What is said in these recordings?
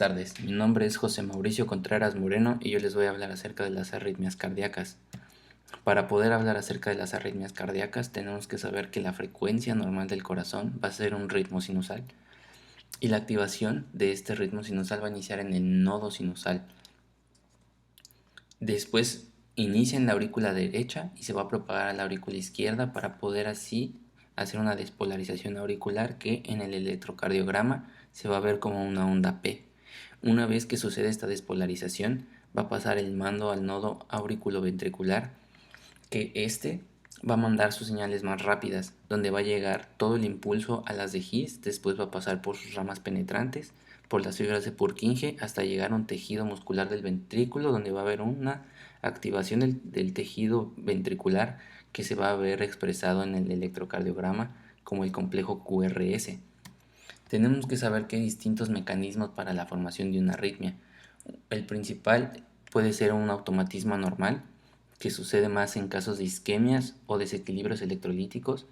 Tardes, mi nombre es José Mauricio Contreras Moreno y yo les voy a hablar acerca de las arritmias cardíacas. Para poder hablar acerca de las arritmias cardíacas tenemos que saber que la frecuencia normal del corazón va a ser un ritmo sinusal y la activación de este ritmo sinusal va a iniciar en el nodo sinusal. Después inicia en la aurícula derecha y se va a propagar a la aurícula izquierda para poder así hacer una despolarización auricular que en el electrocardiograma se va a ver como una onda P. Una vez que sucede esta despolarización, va a pasar el mando al nodo auriculoventricular, que este va a mandar sus señales más rápidas, donde va a llegar todo el impulso a las de His, después va a pasar por sus ramas penetrantes, por las fibras de Purkinje, hasta llegar a un tejido muscular del ventrículo, donde va a haber una activación del tejido ventricular que se va a ver expresado en el electrocardiograma como el complejo QRS. Tenemos que saber que hay distintos mecanismos para la formación de una arritmia. El principal puede ser un automatismo anormal, que sucede más en casos de isquemias o desequilibrios electrolíticos,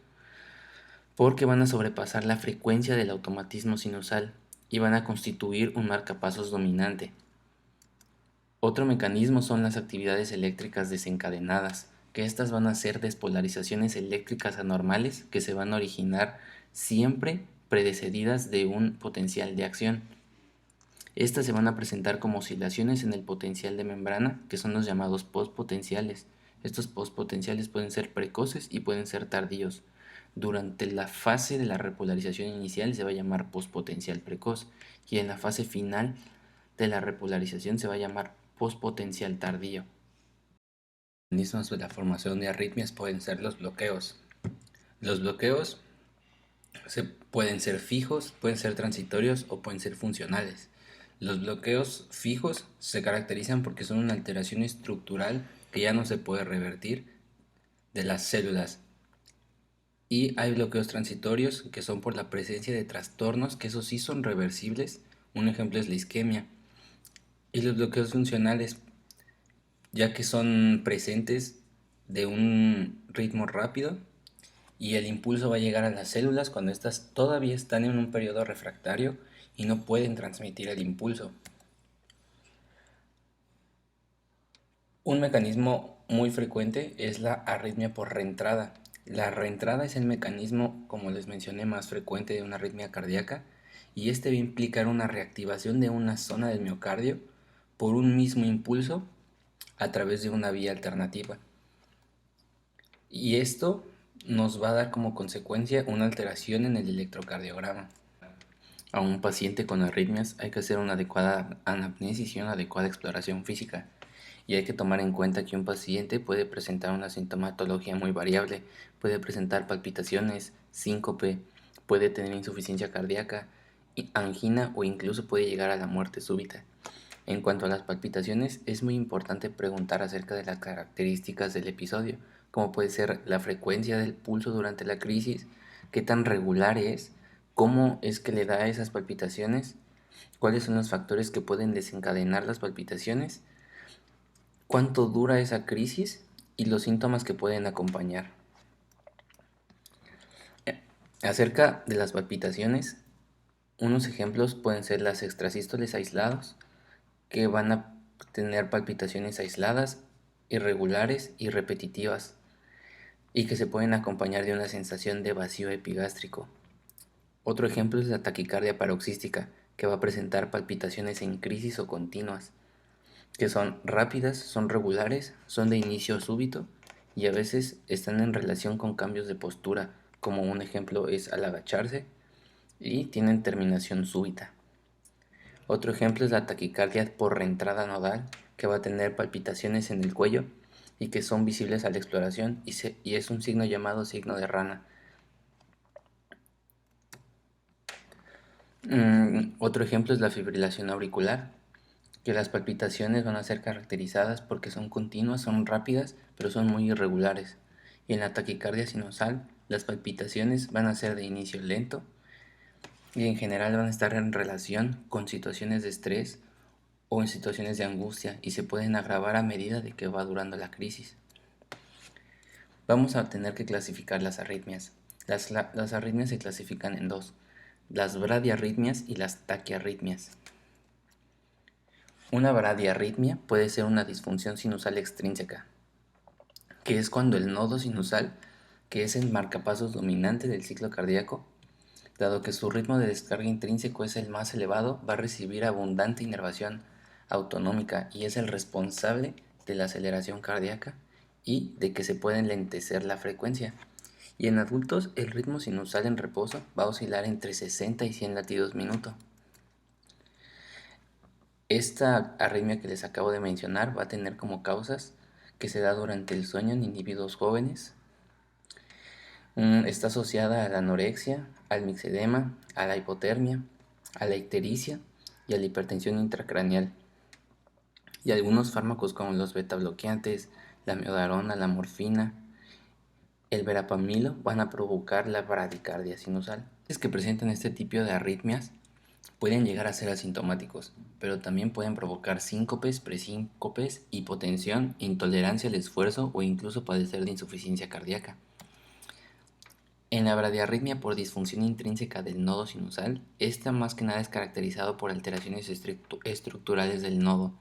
porque van a sobrepasar la frecuencia del automatismo sinusal y van a constituir un marcapasos dominante. Otro mecanismo son las actividades eléctricas desencadenadas, que estas van a ser despolarizaciones eléctricas anormales que se van a originar siempre precedidas de un potencial de acción. Estas se van a presentar como oscilaciones en el potencial de membrana, que son los llamados postpotenciales. Estos postpotenciales pueden ser precoces y pueden ser tardíos. Durante la fase de la repolarización inicial se va a llamar postpotencial precoz y en la fase final de la repolarización se va a llamar postpotencial tardío. Los mecanismos de la formación de arritmias pueden ser los bloqueos. Los bloqueos pueden ser fijos, pueden ser transitorios o pueden ser funcionales. Los bloqueos fijos se caracterizan porque son una alteración estructural que ya no se puede revertir de las células. Y hay bloqueos transitorios que son por la presencia de trastornos que esos sí son reversibles. Un ejemplo es la isquemia. Y los bloqueos funcionales, ya que son presentes de un ritmo rápido y el impulso va a llegar a las células cuando éstas todavía están en un periodo refractario y no pueden transmitir el impulso. Un mecanismo muy frecuente es la arritmia por reentrada. La reentrada es el mecanismo, como les mencioné, más frecuente de una arritmia cardíaca y este va a implicar una reactivación de una zona del miocardio por un mismo impulso a través de una vía alternativa. Y esto nos va a dar como consecuencia una alteración en el electrocardiograma. A un paciente con arritmias hay que hacer una adecuada anamnesis y una adecuada exploración física. Y hay que tomar en cuenta que un paciente puede presentar una sintomatología muy variable, puede presentar palpitaciones, síncope, puede tener insuficiencia cardíaca, angina o incluso puede llegar a la muerte súbita. En cuanto a las palpitaciones, es muy importante preguntar acerca de las características del episodio, como puede ser la frecuencia del pulso durante la crisis, qué tan regular es, cómo es que le da esas palpitaciones, cuáles son los factores que pueden desencadenar las palpitaciones, cuánto dura esa crisis y los síntomas que pueden acompañar. Acerca de las palpitaciones, unos ejemplos pueden ser las extrasístoles aislados, que van a tener palpitaciones aisladas, irregulares y repetitivas, y que se pueden acompañar de una sensación de vacío epigástrico. Otro ejemplo es la taquicardia paroxística, que va a presentar palpitaciones en crisis o continuas, que son rápidas, son regulares, son de inicio súbito y a veces están en relación con cambios de postura, como un ejemplo es al agacharse, y tienen terminación súbita. Otro ejemplo es la taquicardia por reentrada nodal, que va a tener palpitaciones en el cuello y que son visibles a la exploración y es un signo llamado signo de rana. Otro ejemplo es la fibrilación auricular, que las palpitaciones van a ser caracterizadas porque son continuas, son rápidas, pero son muy irregulares. Y en la taquicardia sinusal, las palpitaciones van a ser de inicio lento y en general van a estar en relación con situaciones de estrés o en situaciones de angustia y se pueden agravar a medida de que va durando la crisis. Vamos a tener que clasificar las arritmias. Las arritmias se clasifican en dos, las bradiarritmias y las taquiarritmias. Una bradiarritmia puede ser una disfunción sinusal extrínseca, que es cuando el nodo sinusal, que es el marcapasos dominante del ciclo cardíaco, dado que su ritmo de descarga intrínseco es el más elevado, va a recibir abundante inervación autonómica y es el responsable de la aceleración cardíaca y de que se pueda enlentecer la frecuencia. Y en adultos, el ritmo sinusal en reposo va a oscilar entre 60 y 100 latidos minuto. Esta arritmia que les acabo de mencionar va a tener como causas que se da durante el sueño en individuos jóvenes. Está asociada a la anorexia, al mixedema, a la hipotermia, a la ictericia y a la hipertensión intracraneal. Y algunos fármacos como los betabloqueantes, la amiodarona, la morfina, el verapamilo van a provocar la bradicardia sinusal. Es que presentan este tipo de arritmias pueden llegar a ser asintomáticos, pero también pueden provocar síncopes, presíncopes, hipotensión, intolerancia al esfuerzo o incluso padecer de insuficiencia cardíaca. En la bradiarritmia por disfunción intrínseca del nodo sinusal, esta más que nada es caracterizado por alteraciones estructurales del nodo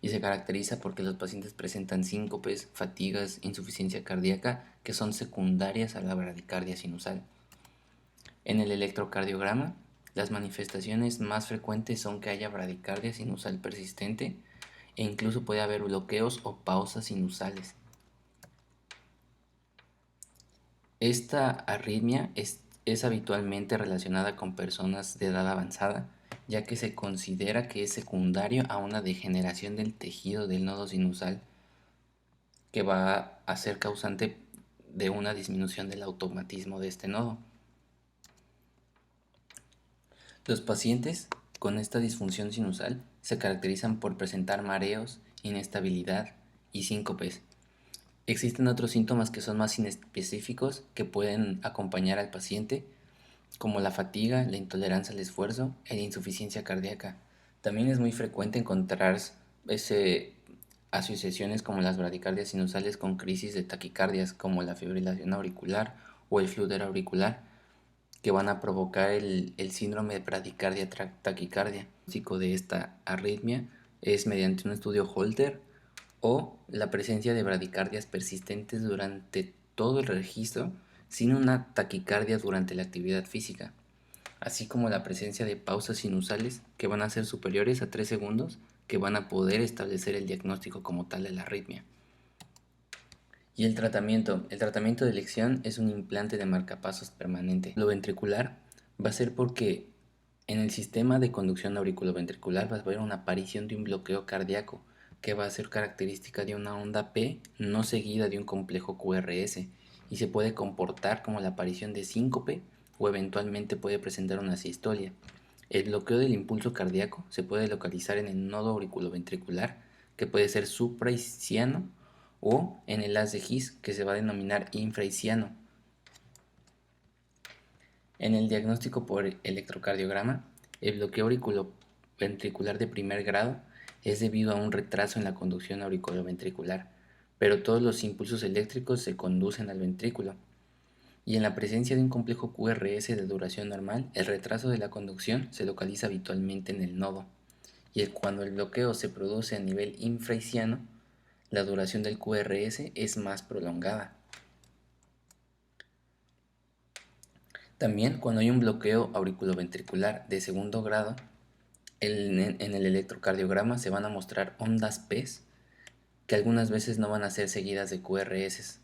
y se caracteriza porque los pacientes presentan síncopes, fatigas, insuficiencia cardíaca que son secundarias a la bradicardia sinusal. En el electrocardiograma, las manifestaciones más frecuentes son que haya bradicardia sinusal persistente e incluso puede haber bloqueos o pausas sinusales. Esta arritmia es habitualmente relacionada con personas de edad avanzada, ya que se considera que es secundario a una degeneración del tejido del nodo sinusal que va a ser causante de una disminución del automatismo de este nodo. Los pacientes con esta disfunción sinusal se caracterizan por presentar mareos, inestabilidad y síncopes. Existen otros síntomas que son más inespecíficos que pueden acompañar al paciente, como la fatiga, la intolerancia al esfuerzo e la insuficiencia cardíaca. También es muy frecuente encontrar asociaciones como las bradicardias sinusales con crisis de taquicardias, como la fibrilación auricular o el flutter auricular, que van a provocar el síndrome de bradicardia taquicardia. El diagnóstico de esta arritmia es mediante un estudio Holter o la presencia de bradicardias persistentes durante todo el registro sin una taquicardia durante la actividad física, así como la presencia de pausas sinusales que van a ser superiores a 3 segundos que van a poder establecer el diagnóstico como tal de la arritmia. Y el tratamiento de elección es un implante de marcapasos permanente. Lo ventricular va a ser porque en el sistema de conducción auriculoventricular va a haber una aparición de un bloqueo cardíaco que va a ser característica de una onda P no seguida de un complejo QRS y se puede comportar como la aparición de síncope o eventualmente puede presentar una sistolia. El bloqueo del impulso cardíaco se puede localizar en el nodo auriculoventricular, que puede ser supraisquiano, o en el haz de His, que se va a denominar infraisquiano. En el diagnóstico por electrocardiograma, el bloqueo auriculoventricular de primer grado es debido a un retraso en la conducción auriculoventricular, pero todos los impulsos eléctricos se conducen al ventrículo. Y en la presencia de un complejo QRS de duración normal, el retraso de la conducción se localiza habitualmente en el nodo. Y cuando el bloqueo se produce a nivel infraisquiano, la duración del QRS es más prolongada. También cuando hay un bloqueo auriculoventricular de segundo grado, en el electrocardiograma se van a mostrar ondas P que algunas veces no van a ser seguidas de QRS.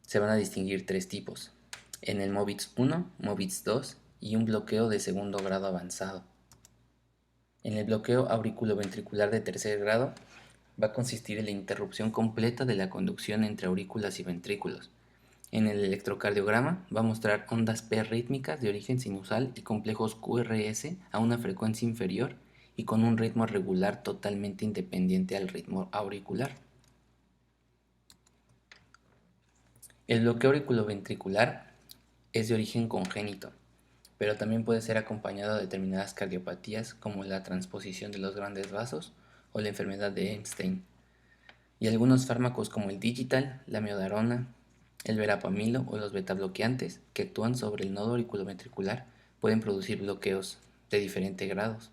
Se van a distinguir tres tipos: en el MOVITS 1, MOVITS 2 y un bloqueo de segundo grado avanzado. En el bloqueo auriculoventricular de tercer grado va a consistir en la interrupción completa de la conducción entre aurículas y ventrículos. En el electrocardiograma va a mostrar ondas P rítmicas de origen sinusal y complejos QRS a una frecuencia inferior y con un ritmo regular totalmente independiente al ritmo auricular. El bloqueo auriculoventricular es de origen congénito, pero también puede ser acompañado de determinadas cardiopatías como la transposición de los grandes vasos o la enfermedad de Einstein. Y algunos fármacos como el digital, la amiodarona, el verapamilo o los betabloqueantes que actúan sobre el nodo auriculoventricular pueden producir bloqueos de diferentes grados.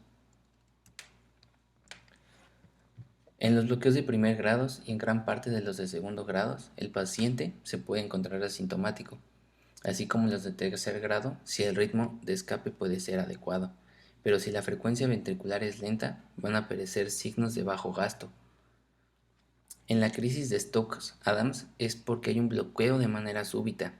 En los bloqueos de primer grado y en gran parte de los de segundo grado, el paciente se puede encontrar asintomático, así como los de tercer grado si el ritmo de escape puede ser adecuado, pero si la frecuencia ventricular es lenta, van a aparecer signos de bajo gasto. En la crisis de Stokes-Adams es porque hay un bloqueo de manera súbita,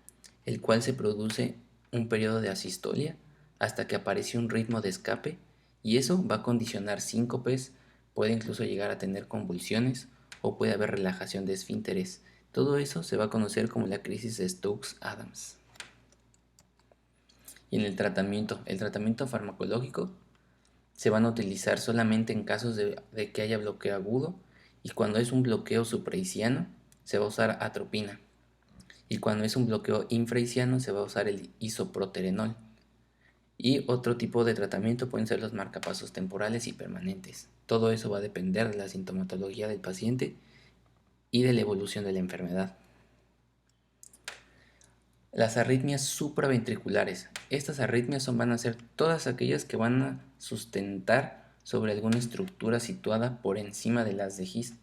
el cual se produce un periodo de asistolia hasta que aparece un ritmo de escape, y eso va a condicionar síncopes, puede incluso llegar a tener convulsiones o puede haber relajación de esfínteres. Todo eso se va a conocer como la crisis de Stokes-Adams. Y en el tratamiento farmacológico se van a utilizar solamente en casos de que haya bloqueo agudo, y cuando es un bloqueo supraiciano se va a usar atropina, y cuando es un bloqueo infraiciano se va a usar el isoproterenol. Y otro tipo de tratamiento pueden ser los marcapasos temporales y permanentes. Todo eso va a depender de la sintomatología del paciente y de la evolución de la enfermedad. Las arritmias supraventriculares. Estas arritmias van a ser todas aquellas que van a sustentar sobre alguna estructura situada por encima de las de His.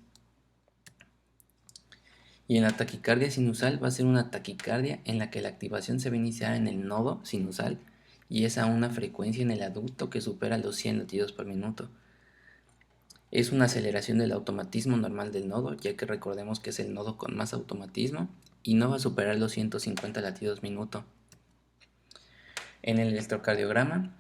Y en la taquicardia sinusal va a ser una taquicardia en la que la activación se va a iniciar en el nodo sinusal y es a una frecuencia en el adulto que supera los 100 latidos por minuto. Es una aceleración del automatismo normal del nodo, ya que recordemos que es el nodo con más automatismo y no va a superar los 150 latidos minuto. En el electrocardiograma,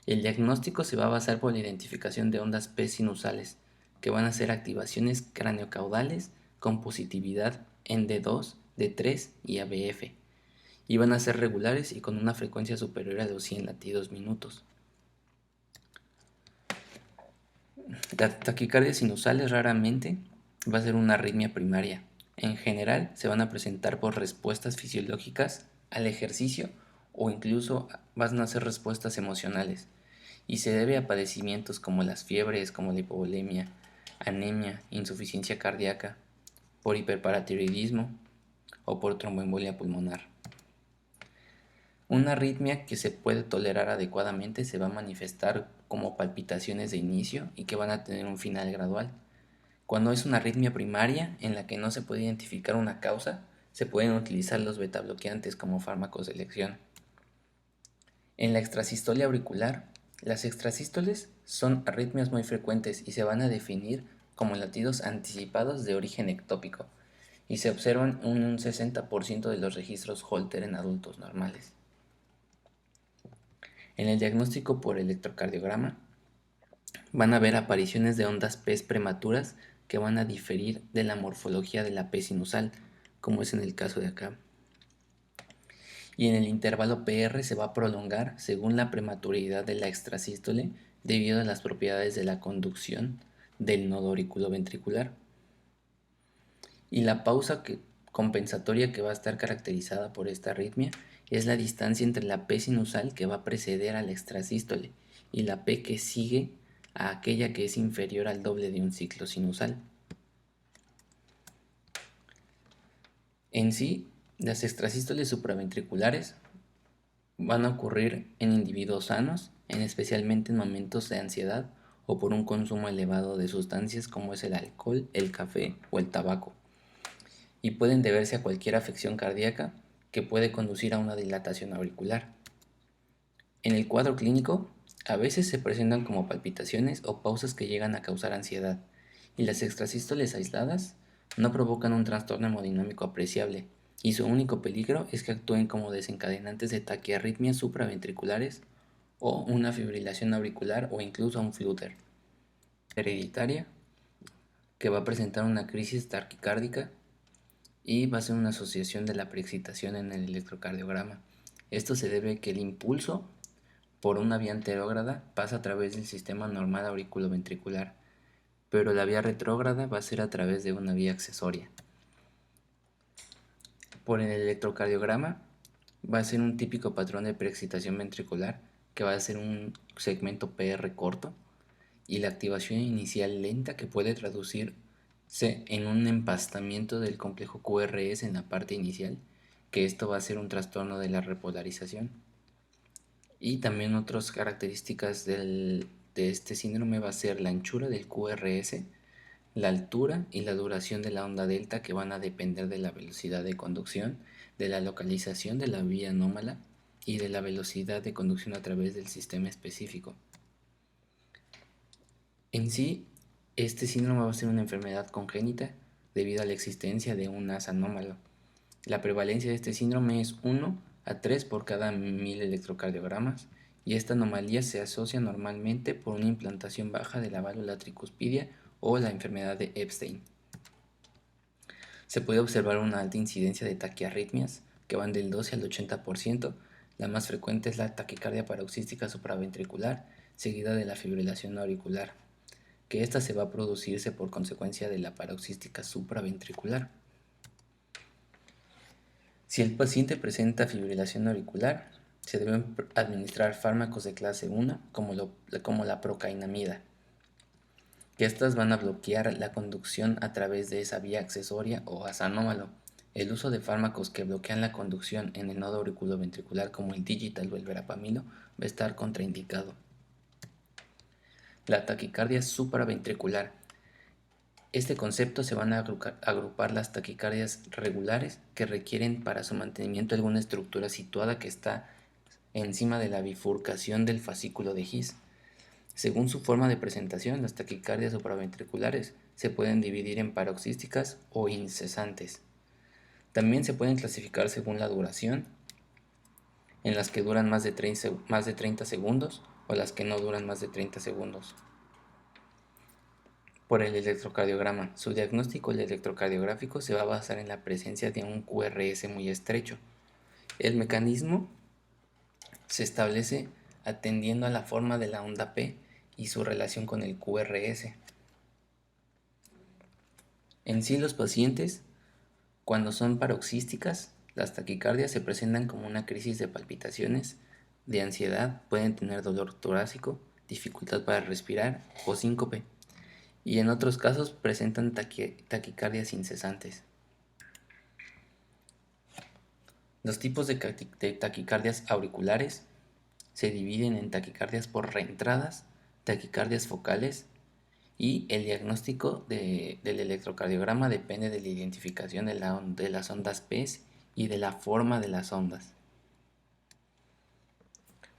el diagnóstico se va a basar por la identificación de ondas P sinusales, que van a ser activaciones craneocaudales con positividad en D2, D3 y ABF, y van a ser regulares y con una frecuencia superior a los 100 latidos minutos. La taquicardia sinusales raramente va a ser una arritmia primaria. En general se van a presentar por respuestas fisiológicas al ejercicio o incluso van a ser respuestas emocionales, y se debe a padecimientos como las fiebres, como la hipovolemia, anemia, insuficiencia cardíaca, por hiperparatiroidismo o por tromboembolia pulmonar. Una arritmia que se puede tolerar adecuadamente se va a manifestar como palpitaciones de inicio y que van a tener un final gradual. Cuando es una arritmia primaria en la que no se puede identificar una causa, se pueden utilizar los betabloqueantes como fármacos de elección. En la extrasistolia auricular, las extrasístoles son arritmias muy frecuentes y se van a definir como latidos anticipados de origen ectópico, y se observan un 60% de los registros Holter en adultos normales. En el diagnóstico por electrocardiograma, van a haber apariciones de ondas P prematuras que van a diferir de la morfología de la P sinusal, como es en el caso de acá. Y en el intervalo PR se va a prolongar según la prematuridad de la extrasístole debido a las propiedades de la conducción del nodo auriculoventricular. Y la pausa compensatoria que va a estar caracterizada por esta arritmia es la distancia entre la P sinusal que va a preceder a la extrasístole y la P que sigue a aquella que es inferior al doble de un ciclo sinusal. En sí, las extrasístoles supraventriculares van a ocurrir en individuos sanos, especialmente en momentos de ansiedad o por un consumo elevado de sustancias como es el alcohol, el café o el tabaco, y pueden deberse a cualquier afección cardíaca que puede conducir a una dilatación auricular. En el cuadro clínico, a veces se presentan como palpitaciones o pausas que llegan a causar ansiedad, y las extrasístoles aisladas no provocan un trastorno hemodinámico apreciable, y su único peligro es que actúen como desencadenantes de taquiarritmias supraventriculares o una fibrilación auricular o incluso un flúter. Hereditaria, que va a presentar una crisis taquicárdica y va a ser una asociación de la preexcitación en el electrocardiograma. Esto se debe a que el impulso por una vía anterógrada pasa a través del sistema normal auriculoventricular, pero la vía retrógrada va a ser a través de una vía accesoria. Por el electrocardiograma va a ser un típico patrón de preexcitación ventricular que va a ser un segmento PR corto y la activación inicial lenta que puede traducirse en un empastamiento del complejo QRS en la parte inicial, que esto va a ser un trastorno de la repolarización. Y también otras características de este síndrome va a ser la anchura del QRS, la altura y la duración de la onda delta, que van a depender de la velocidad de conducción, de la localización de la vía anómala y de la velocidad de conducción a través del sistema específico. En sí, este síndrome va a ser una enfermedad congénita debido a la existencia de un haz anómalo. La prevalencia de este síndrome es 1 a 3 por cada 1000 electrocardiogramas, y esta anomalía se asocia normalmente por una implantación baja de la válvula tricuspidia o la enfermedad de Epstein. Se puede observar una alta incidencia de taquiarritmias que van del 12 al 80%. La más frecuente es la taquicardia paroxística supraventricular, seguida de la fibrilación auricular, que esta se va a producirse por consecuencia de la paroxística supraventricular. Si el paciente presenta fibrilación auricular, se deben administrar fármacos de clase 1 como la procainamida, que estas van a bloquear la conducción a través de esa vía accesoria o haz anómalo. El uso de fármacos que bloquean la conducción en el nodo auriculoventricular como el digital o el verapamilo va a estar contraindicado. La taquicardia supraventricular. Este concepto se van a agrupar las taquicardias regulares, que requieren para su mantenimiento alguna estructura situada que está encima de la bifurcación del fascículo de His. Según su forma de presentación, las taquicardias supraventriculares se pueden dividir en paroxísticas o incesantes. También se pueden clasificar según la duración, en las que duran más de 30 segundos o las que no duran más de 30 segundos. Por el electrocardiograma. Su diagnóstico electrocardiográfico se va a basar en la presencia de un QRS muy estrecho. El mecanismo se establece atendiendo a la forma de la onda P y su relación con el QRS. En sí, los pacientes, cuando son paroxísticas, las taquicardias se presentan como una crisis de palpitaciones, de ansiedad, pueden tener dolor torácico, dificultad para respirar o síncope, y en otros casos presentan taquicardias incesantes. Los tipos de taquicardias auriculares se dividen en taquicardias por reentradas, taquicardias focales, y el diagnóstico del electrocardiograma depende de la identificación de las ondas P y de la forma de las ondas.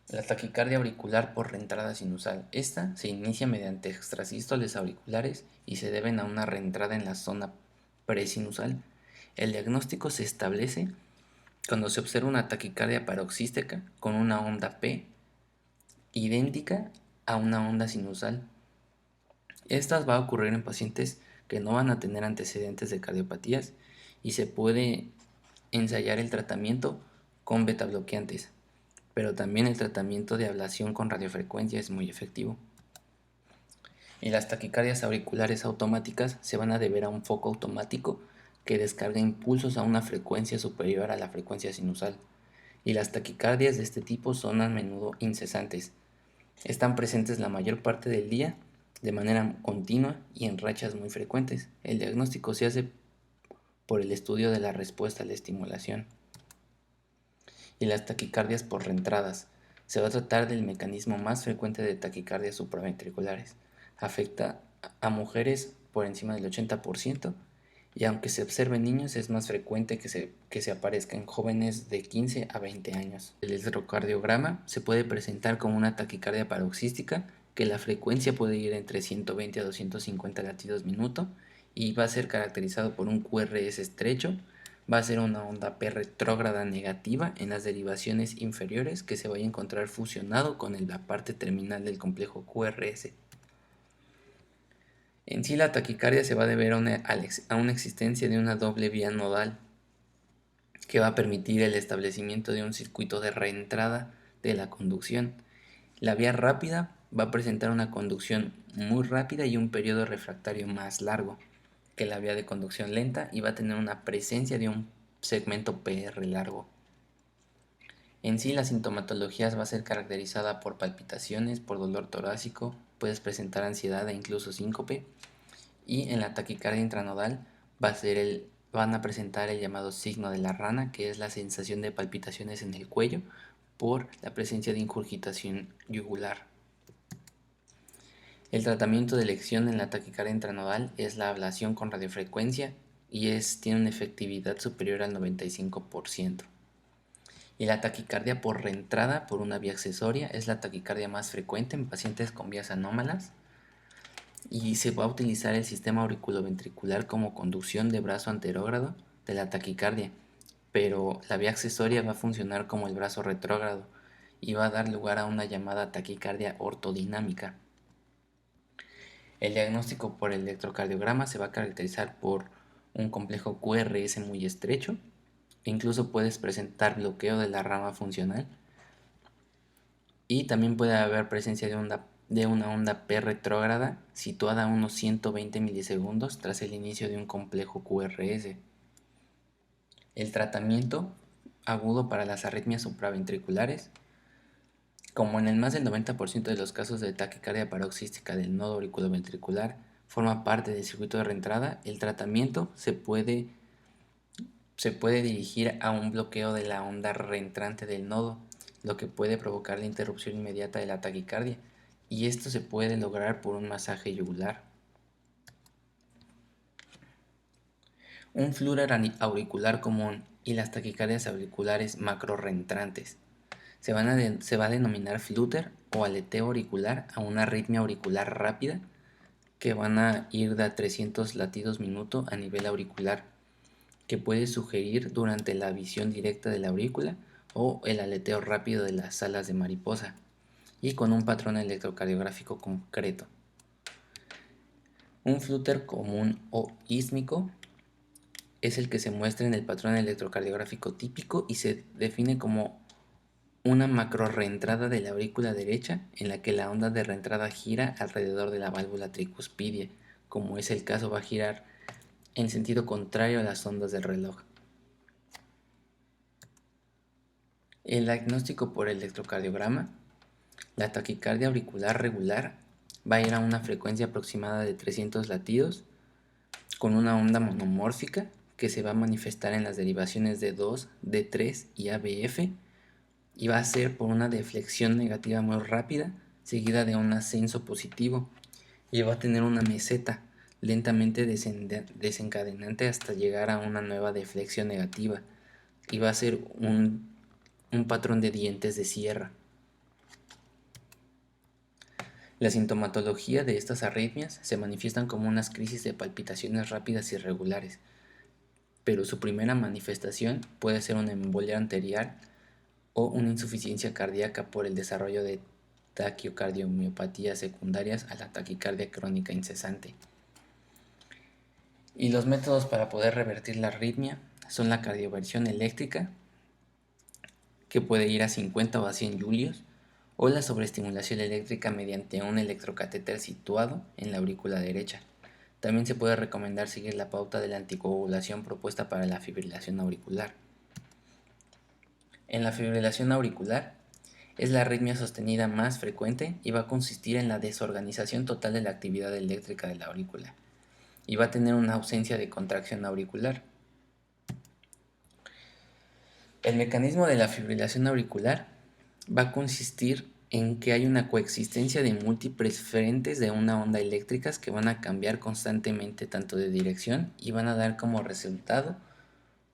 La taquicardia auricular por reentrada sinusal. Esta se inicia mediante extrasístoles auriculares y se deben a una reentrada en la zona presinusal. El diagnóstico se establece cuando se observa una taquicardia paroxística con una onda P idéntica a una onda sinusal. Estas va a ocurrir en pacientes que no van a tener antecedentes de cardiopatías, y se puede ensayar el tratamiento con beta bloqueantes, pero también el tratamiento de ablación con radiofrecuencia es muy efectivo. Y las taquicardias auriculares automáticas se van a deber a un foco automático que descarga impulsos a una frecuencia superior a la frecuencia sinusal. Y las taquicardias de este tipo son a menudo incesantes. Están presentes la mayor parte del día de manera continua y en rachas muy frecuentes. El diagnóstico se hace por el estudio de la respuesta a la estimulación. Y las taquicardias por reentradas. Se va a tratar del mecanismo más frecuente de taquicardias supraventriculares. Afecta a mujeres por encima del 80%, y aunque se observe en niños es más frecuente que se aparezca en jóvenes de 15 a 20 años. El electrocardiograma se puede presentar como una taquicardia paroxística, que la frecuencia puede ir entre 120 a 250 latidos minuto, y va a ser caracterizado por un QRS estrecho. Va a ser una onda P retrógrada negativa en las derivaciones inferiores, que se vaya a encontrar fusionado con la parte terminal del complejo QRS. En sí, la taquicardia se va a deber a una existencia de una doble vía nodal, que va a permitir el establecimiento de un circuito de reentrada de la conducción. La vía rápida va a presentar una conducción muy rápida y un periodo refractario más largo que la vía de conducción lenta, y va a tener una presencia de un segmento PR largo. En sí, la sintomatología va a ser caracterizada por palpitaciones, por dolor torácico, puedes presentar ansiedad e incluso síncope. Y en la taquicardia intranodal van a presentar el llamado signo de la rana, que es la sensación de palpitaciones en el cuello por la presencia de ingurgitación yugular. El tratamiento de elección en la taquicardia intranodal es la ablación con radiofrecuencia y tiene una efectividad superior al 95%. Y la taquicardia por reentrada por una vía accesoria es la taquicardia más frecuente en pacientes con vías anómalas y se va a utilizar el sistema auriculoventricular como conducción de brazo anterógrado de la taquicardia, pero la vía accesoria va a funcionar como el brazo retrógrado y va a dar lugar a una llamada taquicardia ortodinámica. El diagnóstico por electrocardiograma se va a caracterizar por un complejo QRS muy estrecho, incluso puedes presentar bloqueo de la rama funcional y también puede haber presencia de una onda P retrógrada situada a unos 120 milisegundos tras el inicio de un complejo QRS. El tratamiento agudo para las arritmias supraventriculares, como en el más del 90% de los casos de taquicardia paroxística del nodo auriculoventricular forma parte del circuito de reentrada, el tratamiento se puede dirigir a un bloqueo de la onda reentrante del nodo, lo que puede provocar la interrupción inmediata de la taquicardia, y esto se puede lograr por un masaje yugular. Un flúor auricular común y las taquicardias auriculares macrorreentrantes. Se va a denominar flúter o aleteo auricular a una arritmia auricular rápida que van a ir de a 300 latidos minuto a nivel auricular, que puede sugerir durante la visión directa de la aurícula o el aleteo rápido de las alas de mariposa, y con un patrón electrocardiográfico concreto. Un flúter común o ísmico es el que se muestra en el patrón electrocardiográfico típico y se define como una macrorreentrada de la aurícula derecha en la que la onda de reentrada gira alrededor de la válvula tricuspidia, como es el caso va a girar en sentido contrario a las ondas del reloj. El diagnóstico por electrocardiograma, la taquicardia auricular regular va a ir a una frecuencia aproximada de 300 latidos con una onda monomórfica que se va a manifestar en las derivaciones de 2, D3 y ABF y va a ser por una deflexión negativa muy rápida seguida de un ascenso positivo y va a tener una meseta lentamente desencadenante hasta llegar a una nueva deflexión negativa y va a ser un patrón de dientes de sierra. La sintomatología de estas arritmias se manifiestan como unas crisis de palpitaciones rápidas y irregulares, pero su primera manifestación puede ser una embolia anterior o una insuficiencia cardíaca por el desarrollo de taquiocardiomiopatía secundarias a la taquicardia crónica incesante. Y los métodos para poder revertir la arritmia son la cardioversión eléctrica, que puede ir a 50 o a 100 julios, o la sobreestimulación eléctrica mediante un electrocatéter situado en la aurícula derecha. También se puede recomendar seguir la pauta de la anticoagulación propuesta para la fibrilación auricular. En la fibrilación auricular es la arritmia sostenida más frecuente y va a consistir en la desorganización total de la actividad eléctrica de la aurícula y va a tener una ausencia de contracción auricular. El mecanismo de la fibrilación auricular va a consistir en que hay una coexistencia de múltiples frentes de una onda eléctricas que van a cambiar constantemente tanto de dirección y van a dar como resultado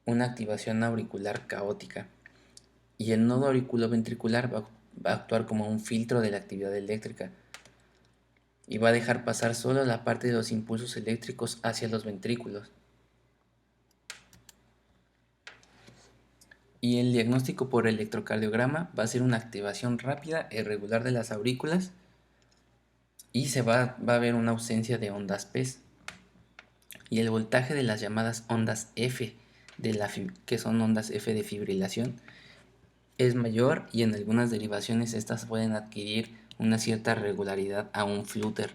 una activación auricular caótica. Y el nodo auriculoventricular va a actuar como un filtro de la actividad eléctrica y va a dejar pasar solo la parte de los impulsos eléctricos hacia los ventrículos. Y el diagnóstico por electrocardiograma va a ser una activación rápida e irregular de las aurículas y va a haber una ausencia de ondas P. Y el voltaje de las llamadas ondas F, que son ondas F de fibrilación, es mayor y en algunas derivaciones estas pueden adquirir una cierta regularidad a un flúter.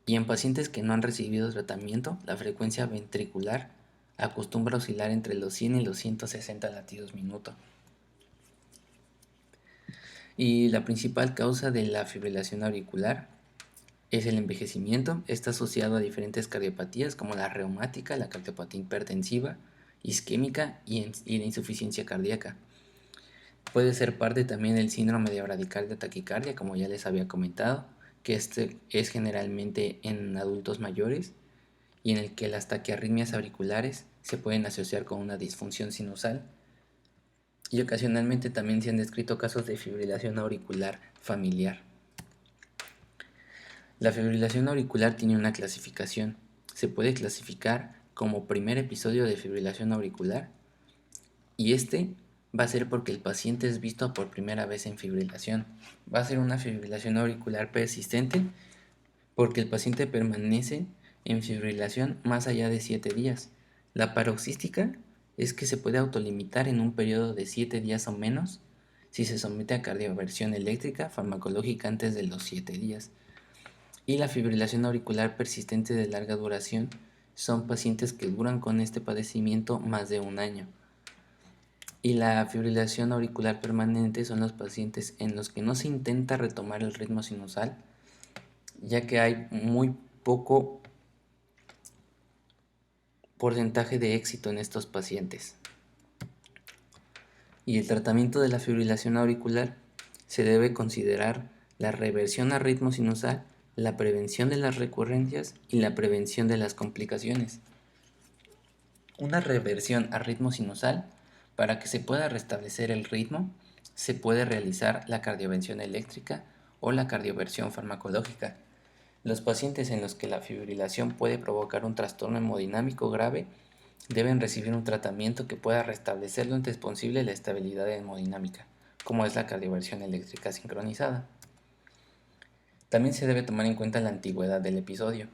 Y en pacientes que no han recibido tratamiento, la frecuencia ventricular acostumbra oscilar entre los 100 y los 160 latidos minuto. Y la principal causa de la fibrilación auricular es el envejecimiento. Está asociado a diferentes cardiopatías como la reumática, la cardiopatía hipertensiva, isquémica y la insuficiencia cardíaca. Puede ser parte también del síndrome de bradicardia taquicardia, como ya les había comentado, que este es generalmente en adultos mayores y en el que las taquiarritmias auriculares se pueden asociar con una disfunción sinusal, y ocasionalmente también se han descrito casos de fibrilación auricular familiar. La fibrilación auricular tiene una clasificación. Se puede clasificar como primer episodio de fibrilación auricular, y este va a ser porque el paciente es visto por primera vez en fibrilación. Va a ser una fibrilación auricular persistente porque el paciente permanece en fibrilación más allá de 7 días. La paroxística es que se puede autolimitar en un periodo de 7 días o menos si se somete a cardioversión eléctrica farmacológica antes de los 7 días. Y la fibrilación auricular persistente de larga duración son pacientes que duran con este padecimiento más de un año. Y la fibrilación auricular permanente son los pacientes en los que no se intenta retomar el ritmo sinusal, ya que hay muy poco porcentaje de éxito en estos pacientes. Y el tratamiento de la fibrilación auricular se debe considerar la reversión a ritmo sinusal, la prevención de las recurrencias y la prevención de las complicaciones. Una reversión a ritmo sinusal, para que se pueda restablecer el ritmo, se puede realizar la cardioversión eléctrica o la cardioversión farmacológica. Los pacientes en los que la fibrilación puede provocar un trastorno hemodinámico grave deben recibir un tratamiento que pueda restablecer lo antes posible la estabilidad hemodinámica, como es la cardioversión eléctrica sincronizada. También se debe tomar en cuenta la antigüedad del episodio.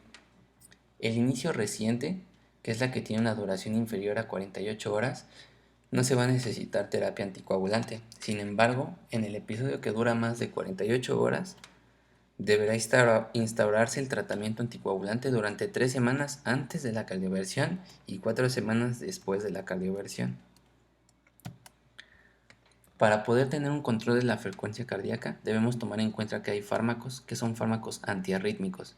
El inicio reciente, que es la que tiene una duración inferior a 48 horas, no se va a necesitar terapia anticoagulante. Sin embargo, en el episodio que dura más de 48 horas, deberá instaurarse el tratamiento anticoagulante durante 3 semanas antes de la cardioversión y 4 semanas después de la cardioversión. Para poder tener un control de la frecuencia cardíaca, debemos tomar en cuenta que hay fármacos que son fármacos antiarrítmicos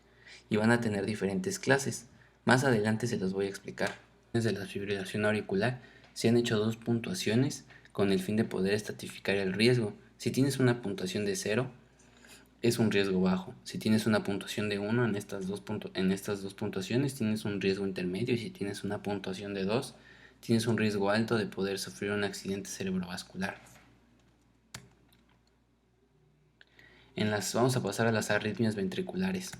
y van a tener diferentes clases. Más adelante se los voy a explicar. Desde la fibrilación auricular se han hecho 2 puntuaciones con el fin de poder estratificar el riesgo. Si tienes una puntuación de 0, es un riesgo bajo. Si tienes una puntuación de 1 en estas dos puntuaciones, tienes un riesgo intermedio, y si tienes una puntuación de 2, tienes un riesgo alto de poder sufrir un accidente cerebrovascular. Vamos a pasar a las arritmias ventriculares.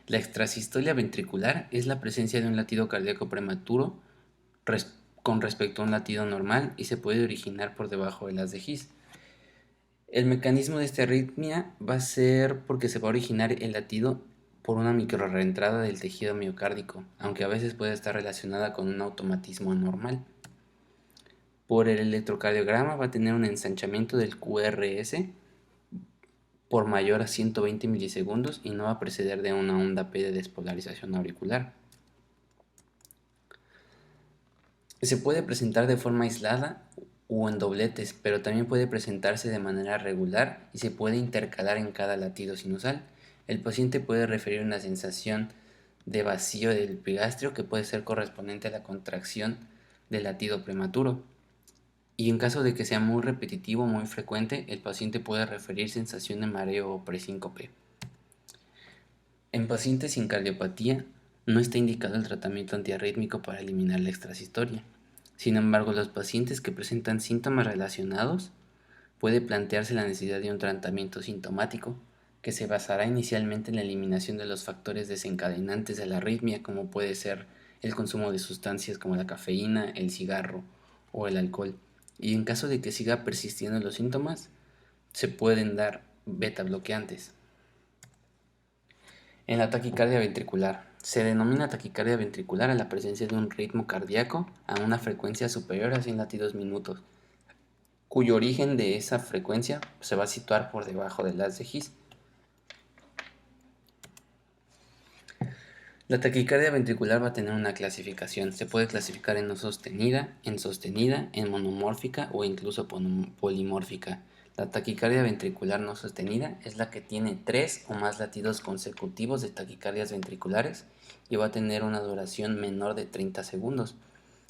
La extrasistolia ventricular es la presencia de un latido cardíaco prematuro con respecto a un latido normal y se puede originar por debajo de las de His. El mecanismo de esta arritmia va a ser porque se va a originar el latido por una microrreentrada del tejido miocárdico, aunque a veces puede estar relacionada con un automatismo anormal. Por el electrocardiograma va a tener un ensanchamiento del QRS por mayor a 120 milisegundos y no va a preceder de una onda P de despolarización auricular. Se puede presentar de forma aislada o en dobletes, pero también puede presentarse de manera regular y se puede intercalar en cada latido sinusal. El paciente puede referir una sensación de vacío del epigastrio que puede ser correspondiente a la contracción del latido prematuro. Y en caso de que sea muy repetitivo o muy frecuente, el paciente puede referir sensación de mareo o presíncope. En pacientes sin cardiopatía, no está indicado el tratamiento antiarrítmico para eliminar la extrasistolia. Sin embargo, los pacientes que presentan síntomas relacionados, puede plantearse la necesidad de un tratamiento sintomático que se basará inicialmente en la eliminación de los factores desencadenantes de la arritmia, como puede ser el consumo de sustancias como la cafeína, el cigarro o el alcohol. Y en caso de que siga persistiendo los síntomas, se pueden dar beta bloqueantes. En la taquicardia ventricular. Se denomina taquicardia ventricular a la presencia de un ritmo cardíaco a una frecuencia superior a 100 latidos minutos, cuyo origen de esa frecuencia se va a situar por debajo del haz de His. La taquicardia ventricular va a tener una clasificación. Se puede clasificar en no sostenida, en monomórfica o incluso polimórfica. La taquicardia ventricular no sostenida es la que tiene 3 o más latidos consecutivos de taquicardias ventriculares y va a tener una duración menor de 30 segundos.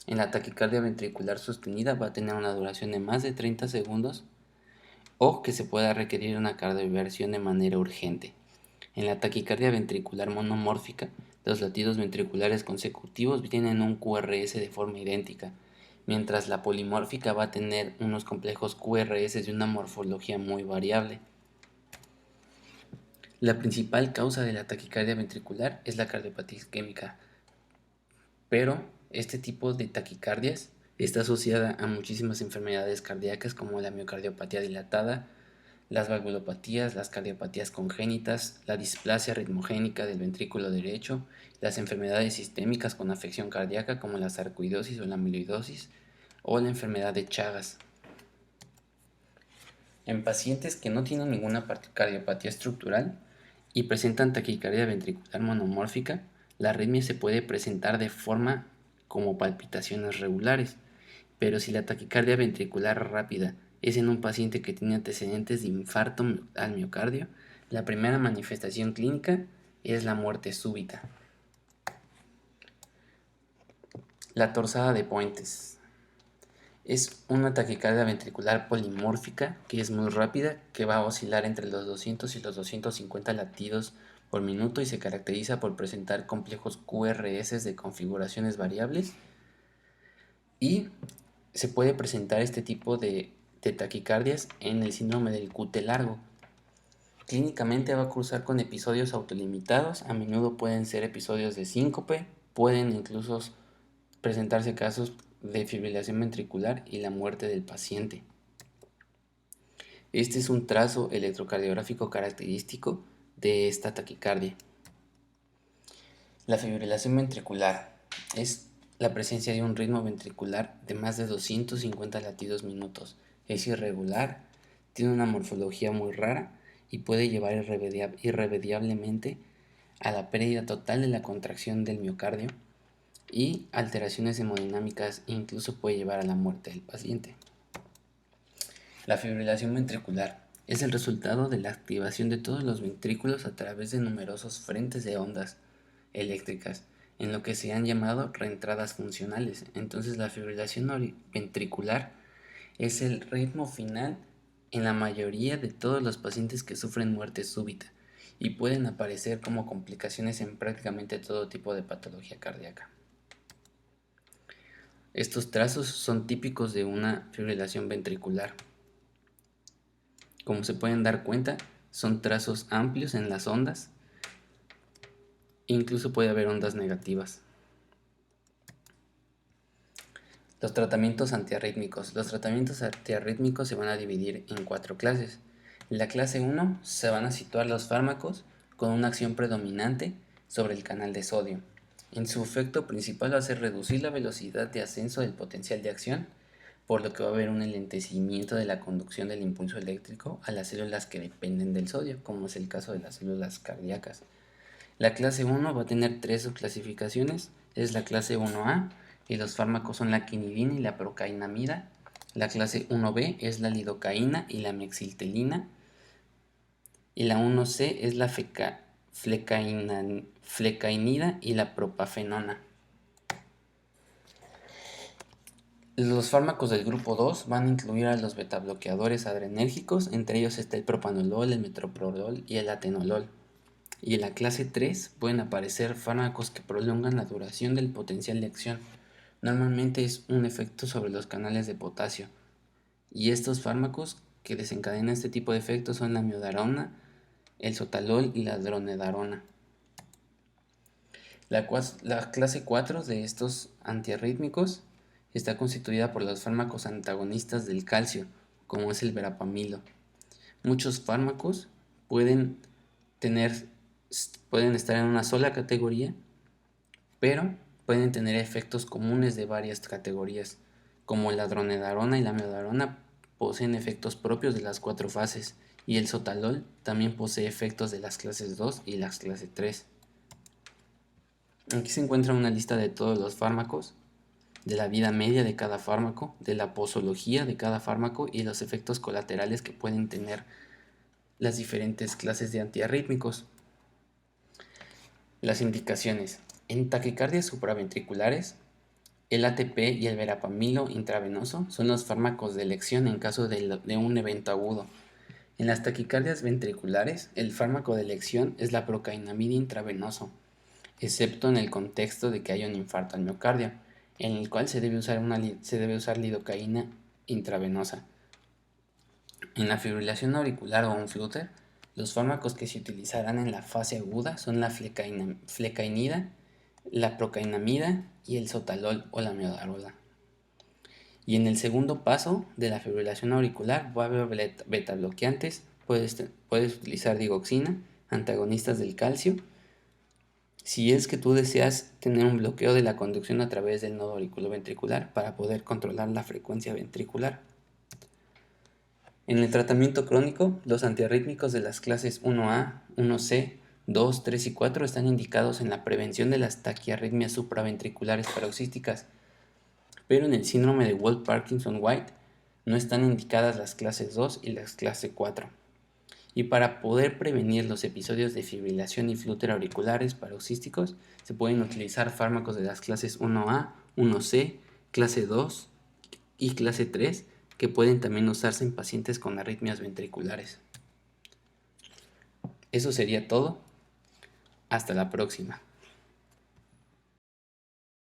En la taquicardia ventricular sostenida va a tener una duración de más de 30 segundos o que se pueda requerir una cardioversión de manera urgente. En la taquicardia ventricular monomórfica, los latidos ventriculares consecutivos tienen un QRS de forma idéntica, mientras la polimórfica va a tener unos complejos QRS de una morfología muy variable. La principal causa de la taquicardia ventricular es la cardiopatía isquémica, pero este tipo de taquicardias está asociada a muchísimas enfermedades cardíacas como la miocardiopatía dilatada, las valvulopatías, las cardiopatías congénitas, la displasia ritmogénica del ventrículo derecho, las enfermedades sistémicas con afección cardíaca como la sarcoidosis o la amiloidosis, o la enfermedad de Chagas. En pacientes que no tienen ninguna cardiopatía estructural y presentan taquicardia ventricular monomórfica, la arritmia se puede presentar de forma como palpitaciones regulares, pero si la taquicardia ventricular rápida es en un paciente que tiene antecedentes de infarto al miocardio, la primera manifestación clínica es la muerte súbita. La torsada de Pointes es una taquicardia ventricular polimórfica que es muy rápida, que va a oscilar entre los 200 y los 250 latidos por minuto y se caracteriza por presentar complejos QRS de configuraciones variables, y se puede presentar este tipo de taquicardias en el síndrome del QT largo. Clínicamente va a cursar con episodios autolimitados, a menudo pueden ser episodios de síncope, pueden incluso presentarse casos de fibrilación ventricular y la muerte del paciente. Este es un trazo electrocardiográfico característico de esta taquicardia. La fibrilación ventricular es la presencia de un ritmo ventricular de más de 250 latidos minutos. Es irregular, tiene una morfología muy rara y puede llevar irremediablemente a la pérdida total de la contracción del miocardio y alteraciones hemodinámicas, e incluso puede llevar a la muerte del paciente. La fibrilación ventricular es el resultado de la activación de todos los ventrículos a través de numerosos frentes de ondas eléctricas, en lo que se han llamado reentradas funcionales. Entonces la fibrilación ventricular es el ritmo final en la mayoría de todos los pacientes que sufren muerte súbita y pueden aparecer como complicaciones en prácticamente todo tipo de patología cardíaca. Estos trazos son típicos de una fibrilación ventricular. Como se pueden dar cuenta, son trazos amplios en las ondas. Incluso puede haber ondas negativas. Los tratamientos antiarrítmicos. Los tratamientos antiarrítmicos se van a dividir en 4 clases. En la clase 1 se van a situar los fármacos con una acción predominante sobre el canal de sodio. En su efecto principal va a ser reducir la velocidad de ascenso del potencial de acción, por lo que va a haber un enlentecimiento de la conducción del impulso eléctrico a las células que dependen del sodio, como es el caso de las células cardíacas. La clase 1 va a tener 3 subclasificaciones, es la clase 1A y los fármacos son la quinidina y la procainamida. La clase 1B es la lidocaína y la mexiltelina, y la 1C es la flecainida y la propafenona. Los fármacos del grupo 2 van a incluir a los betabloqueadores adrenérgicos, entre ellos está el propanolol, el metoprolol y el atenolol. Y en la clase 3 pueden aparecer fármacos que prolongan la duración del potencial de acción. Normalmente es un efecto sobre los canales de potasio. Y estos fármacos que desencadenan este tipo de efectos son la miodarona, el sotalol y la dronedarona. La clase 4 de estos antiarrítmicos está constituida por los fármacos antagonistas del calcio, como es el verapamilo. Muchos fármacos pueden estar en una sola categoría, pero pueden tener efectos comunes de varias categorías, como la dronedarona y la miodarona poseen efectos propios de las 4 fases, y el sotalol también posee efectos de las clases 2 y las clases 3. Aquí se encuentra una lista de todos los fármacos, de la vida media de cada fármaco, de la posología de cada fármaco y los efectos colaterales que pueden tener las diferentes clases de antiarrítmicos. Las indicaciones. En taquicardias supraventriculares, el ATP y el verapamilo intravenoso son los fármacos de elección en caso de un evento agudo. En las taquicardias ventriculares, el fármaco de elección es la procainamida intravenoso, excepto en el contexto de que haya un infarto al miocardio, en el cual se debe usar lidocaína intravenosa. En la fibrilación auricular o un flúter, los fármacos que se utilizarán en la fase aguda son la flecainida, la procainamida y el sotalol o la miodarola. Y en el segundo paso de la fibrilación auricular va a haber beta bloqueantes, puedes utilizar digoxina, antagonistas del calcio, si es que tú deseas tener un bloqueo de la conducción a través del nodo auriculoventricular para poder controlar la frecuencia ventricular. En el tratamiento crónico, los antiarrítmicos de las clases 1A, 1C, 2, 3 y 4 están indicados en la prevención de las taquiarritmias supraventriculares paroxísticas, pero en el síndrome de Wolff-Parkinson-White no están indicadas las clases 2 y las clases 4. Y para poder prevenir los episodios de fibrilación y flúter auriculares paroxísticos, se pueden utilizar fármacos de las clases 1A, 1C, clase 2 y clase 3, que pueden también usarse en pacientes con arritmias ventriculares. Eso sería todo. Hasta la próxima.